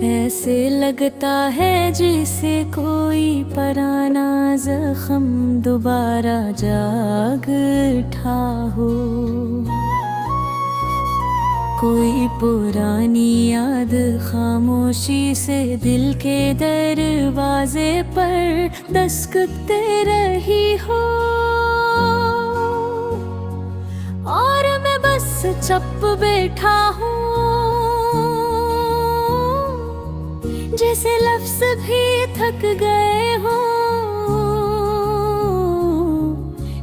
ऐसे लगता है जैसे कोई पुराना जख्म दोबारा जाग उठा हो। कोई पुरानी याद खामोशी से दिल के दरवाजे पर दस्तकते रही हो। और मैं बस चुप बैठा हूँ, जैसे लफ्ज भी थक गए हो,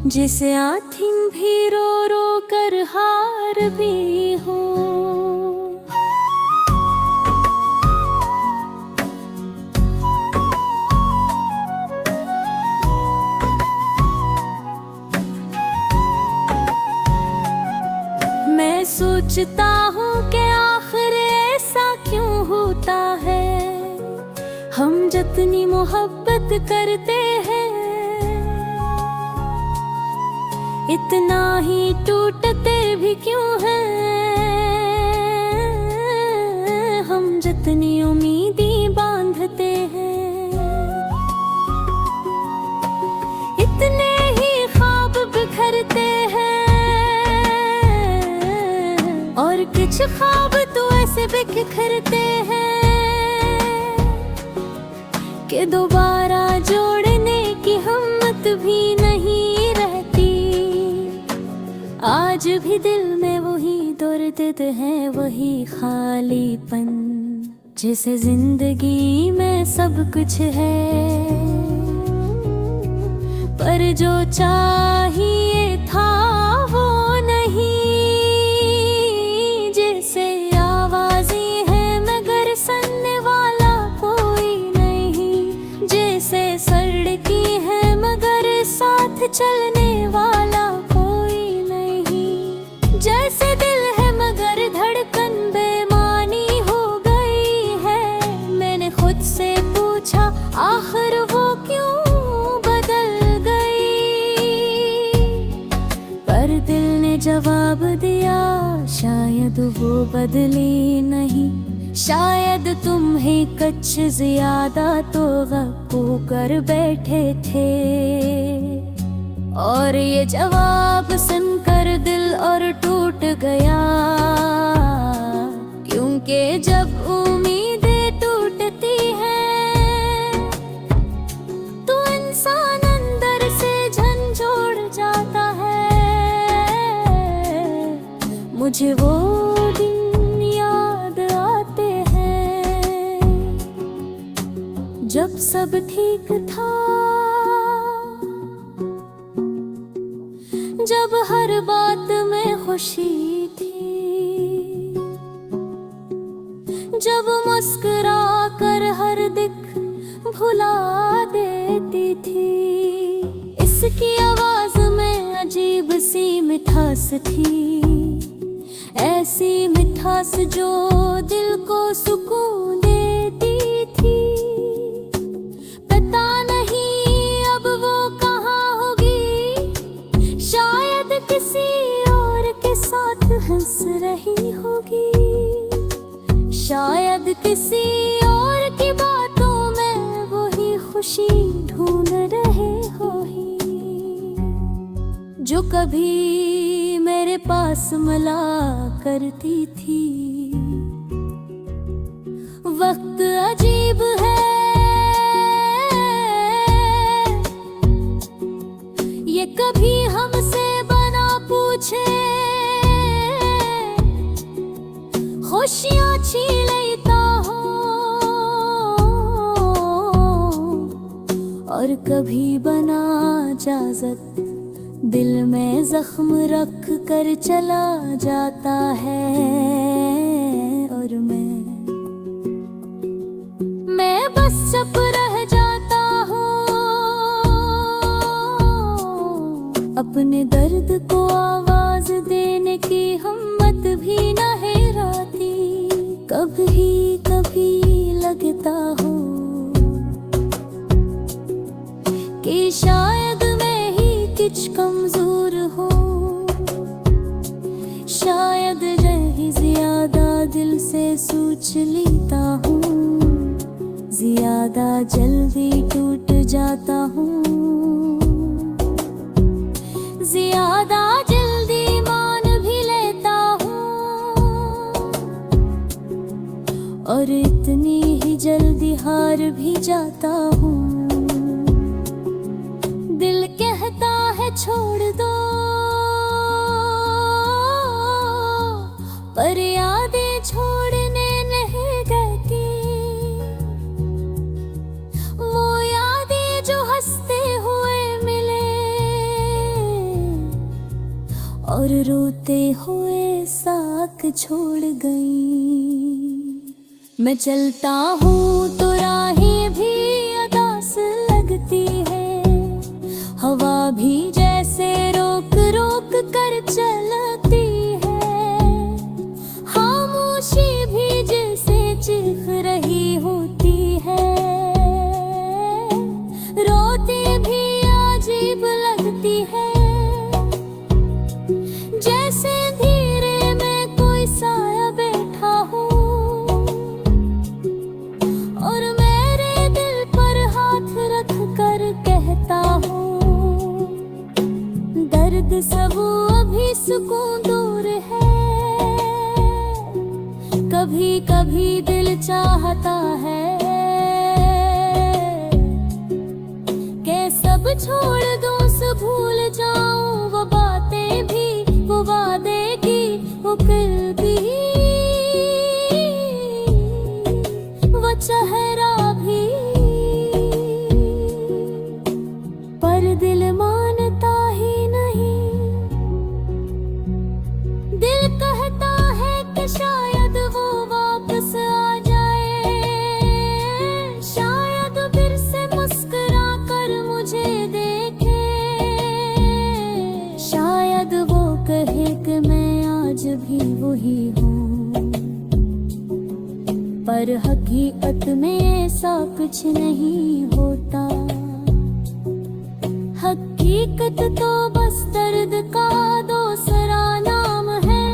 जैसे आँखें भी रो रो कर हार भी हो। मैं सोचता हूँ कि आखिर ऐसा क्यों होता है, हम जितनी मोहब्बत करते हैं इतना ही टूटते भी क्यों हैं। हम जितनी उम्मीदें बांधते हैं इतने ही ख्वाब बिखरते हैं। और कुछ ख्वाब तो ऐसे बिखरते हैं कि दोबारा जोड़ने की हिम्मत भी नहीं रहती। आज भी दिल में वही दर्द है, वही खालीपन, जैसे जिंदगी में सब कुछ है पर जो चाहिए था वो नहीं। जैसे आवाज़ें हैं मगर सुनने वाला कोई नहीं, जैसे सड़कें हैं मगर साथ चलने वाला कोई नहीं। जैसे दिल है मगर धड़कन बेमानी हो गई है। मैंने खुद से पूछा आखिर वो क्यों बदल गई, पर दिल ने जवाब दिया शायद वो बदली नहीं। शायद तुम्हें कुछ ज्यादा तो गप्पू कर बैठे थे। और ये जवाब सुनकर दिल और टूट गया, क्योंकि जब उम्मीदें टूटती हैं तो इंसान अंदर से झंझोड़ जाता है। मुझे वो दिन याद आते हैं जब सब ठीक था, जब हर बात में खुशी थी, जब मुस्कुरा कर हर दिख भुला देती थी। इसकी आवाज में अजीब सी मिठास थी, ऐसी मिठास जो दिल को सुकून देती थी। पता नहीं अब वो कहाँ होगी, शायद किसी और के साथ हंस रही होगी, शायद किसी और की बातों में वही खुशी ढूंढ रहे होगी जो कभी मेरे पास मिला करती थी। वक्त अजीब है, ये कभी हमसे बना पूछे, खुशियाँ छीन लेता हो और कभी बना इजाजत दिल में जख्म रख कर चला जाता है। और मैं बस चुप रह जाता हूँ, अपने दर्द को आवाज देने की हिम्मत भी नहीं रहती। कभी कभी लगता हो कि शायद मैं ही कुछ कमजोर हूँ, शायद रही ज्यादा दिल से सोच लेता हूँ। ज्यादा जल्दी टूट जाता हूँ, ज्यादा जल्दी मान भी लेता हूँ, और इतनी ही जल्दी हार भी जाता हूँ। दिल कहता है छोड़ दो, पर यादें छोड़ने नहीं देती। वो यादें जो हंसते हुए मिले और रोते हुए साथ छोड़ गई। मैं चलता हूँ तो राहें भी उदास लगती है, हवा भी जैसे रोक रोक कर चलती है, खामोशी भी जैसे चीख रही होती है, रोते भी अजीब लगती है, जैसे धीरे में कोई साया बैठा हो और मेरे दिल पर हाथ रख कर कहता हूँ, दर्द सब अभी सुकून दूर है। कभी कभी दिल चाहता है कि सब छोड़ दूं, सब भूल जाऊं, वो बातें भी, वो वादे की, वो कल भी, वो चेहरा भी, पर दिल मानता ही नहीं। दिल कहता है कि शायद वो वापस आ जाए, शायद फिर से मुस्कुरा कर मुझे देखे, शायद वो कहे कि मैं आज भी वही हूँ, पर हकीकत में ऐसा कुछ नहीं होता। हकीकत तो बस दर्द का दूसरा नाम है,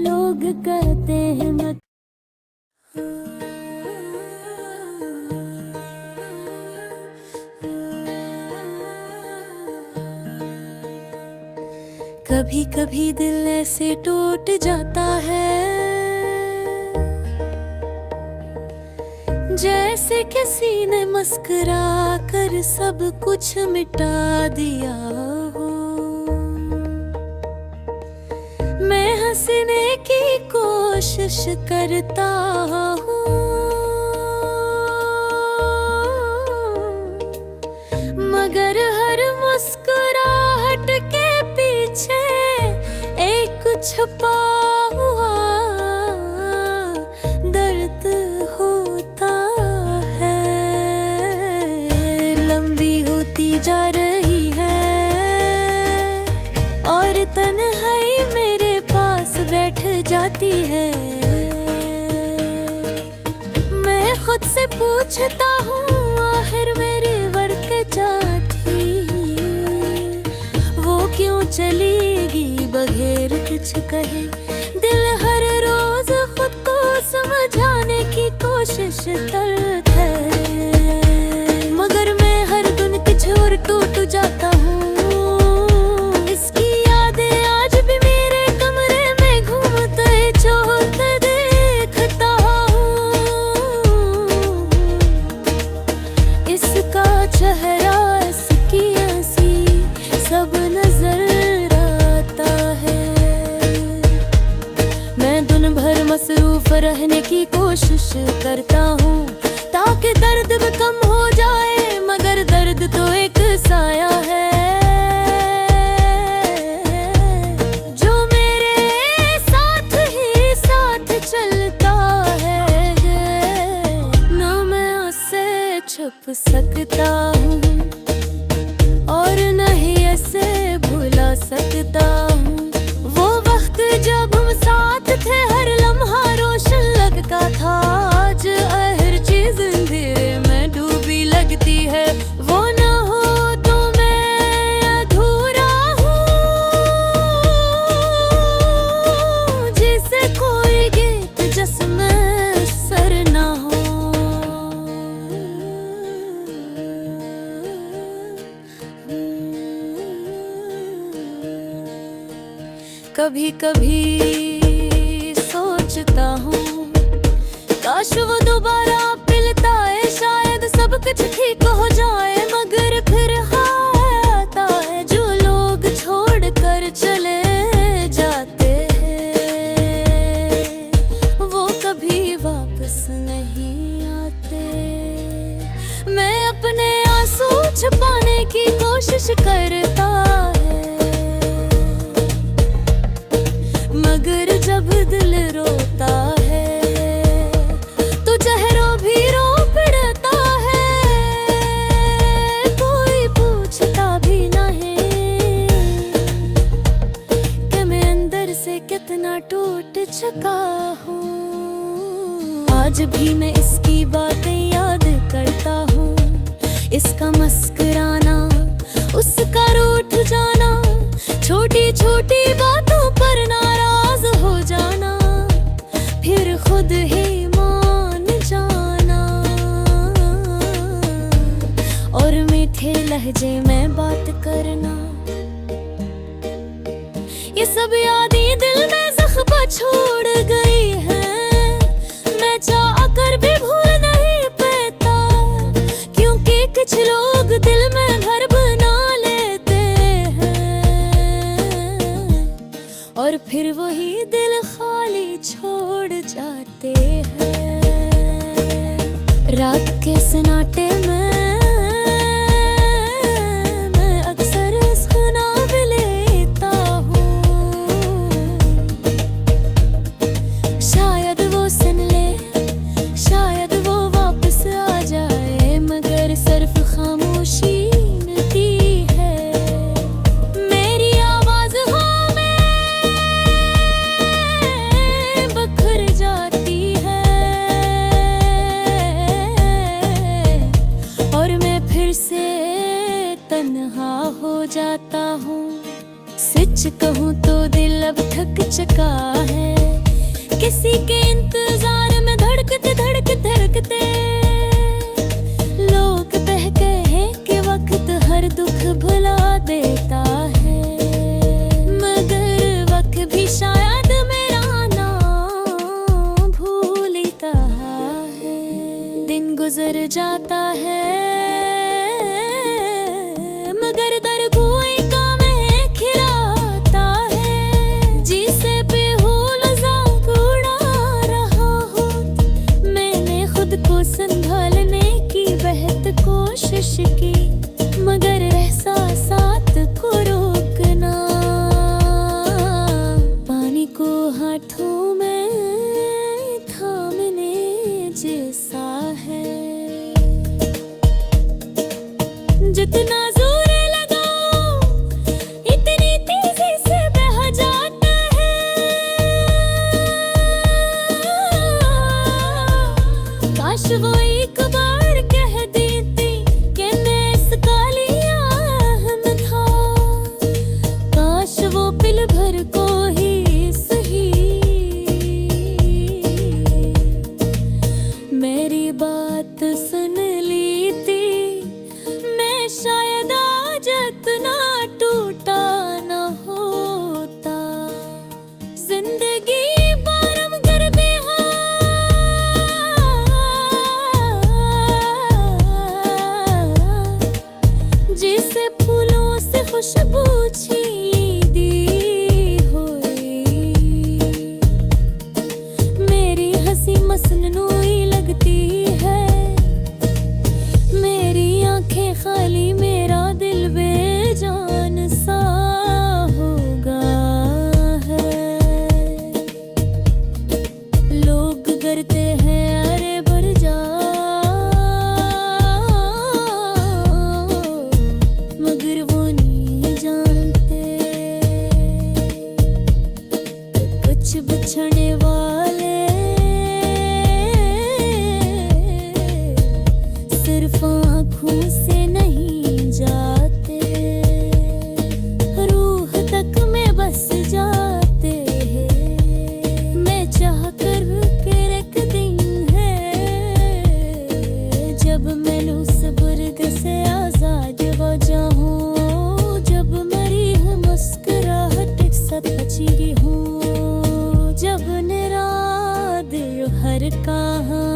लोग कहते हैं मत। कभी कभी दिल ऐसे टूट जाता है जैसे किसी ने मुस्कुरा कर सब कुछ मिटा दिया हो। मैं हंसने की कोशिश करता हूँ, मगर हर मुस्कुराहट के पीछे एक छुपा हुआ दर्द होता है। लंबी होती जा रही है और तन्हाई मेरे पास बैठ जाती है। मैं खुद से पूछता हूँ, आखिर मेरी वर्क जाती वो क्यों चलेगी बगैर कुछ कहे। दिल हर रोज खुद को समझाने की कोशिश करता है, मगर मैं हर दिन कुछ और टूट जाता हूँ। इसकी यादें आज भी मेरे कमरे में घूमते चौंधते देखता हूँ। इसका चेहरा, इसकी हंसी सब नजर आता है। मैं दिन भर मसरूफ रहने की कोशिश करता हूँ ताकि दर्द भी कम हो जाए, मगर दर्द तो एक साया है जो मेरे साथ ही साथ चलता है। ना मैं उससे छुप सकता हूँ और नहीं ऐसे भुला सकता हूँ। वो वक्त जब हम साथ थे हर लम्हा रोशन लगता था, आज हर चीज अंधेरे में डूबी लगती है। वो ना हो तो मैं अधूरा हूँ, जिसे कोई गीत जिसमें सर ना हो। कभी कभी सोचता हूँ काश वो दोबारा मिलता है, शायद सब कुछ ठीक हो जाए। मगर फिर हाय आता है जो लोग छोड़ कर चले जाते हैं, वो कभी वापस नहीं आते। मैं अपने आंसू छुपाने की कोशिश करता है, मगर जब दिल रोता है तो चेहरों भी रो पड़ता है। कोई पूछता भी नहीं कि मैं अंदर से कितना टूट चुका हूँ। आज भी मैं इसकी बातें याद करता हूँ, इसका मुस्कुराना, उसका रूठ जाना, छोटी छोटी बातों पर नाराज हो जाना, फिर खुद ही मान जाना और मीठे लहजे में बात करना। ये सब यादें दिल में ज़ख्म छोड़ गई है, मैं चाह कर भी भूल नहीं पाता, क्योंकि कुछ लोग दिल में घर बना लेते हैं और फिर वही दिल खाली छोड़ जाते हैं। रात के सन्नाटे में मैं अक्सर सुना भी लेता हूँ, शायद वो सुन ले, शायद वो वापस आ जाए, मगर सिर्फ खामोशी मिलती है। मेरी आवाज हाँ में बखर जाती है और मैं फिर से तन्हा हो जाता हूँ। सच कहूँ तो दिल अब थक चुका है, किसी के इंतजार में धड़कते धड़कते धड़कते। लोग कहते हैं कि वक्त हर दुख भुला देता है, मगर वक्त भी शायद मेरा नाम भूलता है। दिन गुजर जाता है मगर दर कोई काम है खिलाता है, जिसे बेहुल मजाक उड़ा रहा हूँ। मैंने खुद को संभालने की बेहद कोशिश की, मगर एहसासात को रोकना पानी को हाथों में थामने जैसा है। जितना जोर लगाओ इतनी तेजी से बह जाता है, काश वो एक बार कह देती कि मैं इसका लिया अहम था, काश वो पल भर को ही सही मेरी बात सुन ली थी, मैं शायद आज इतना टूटा न होता। जिंदगी बारम कर बेहाल पर कहाँ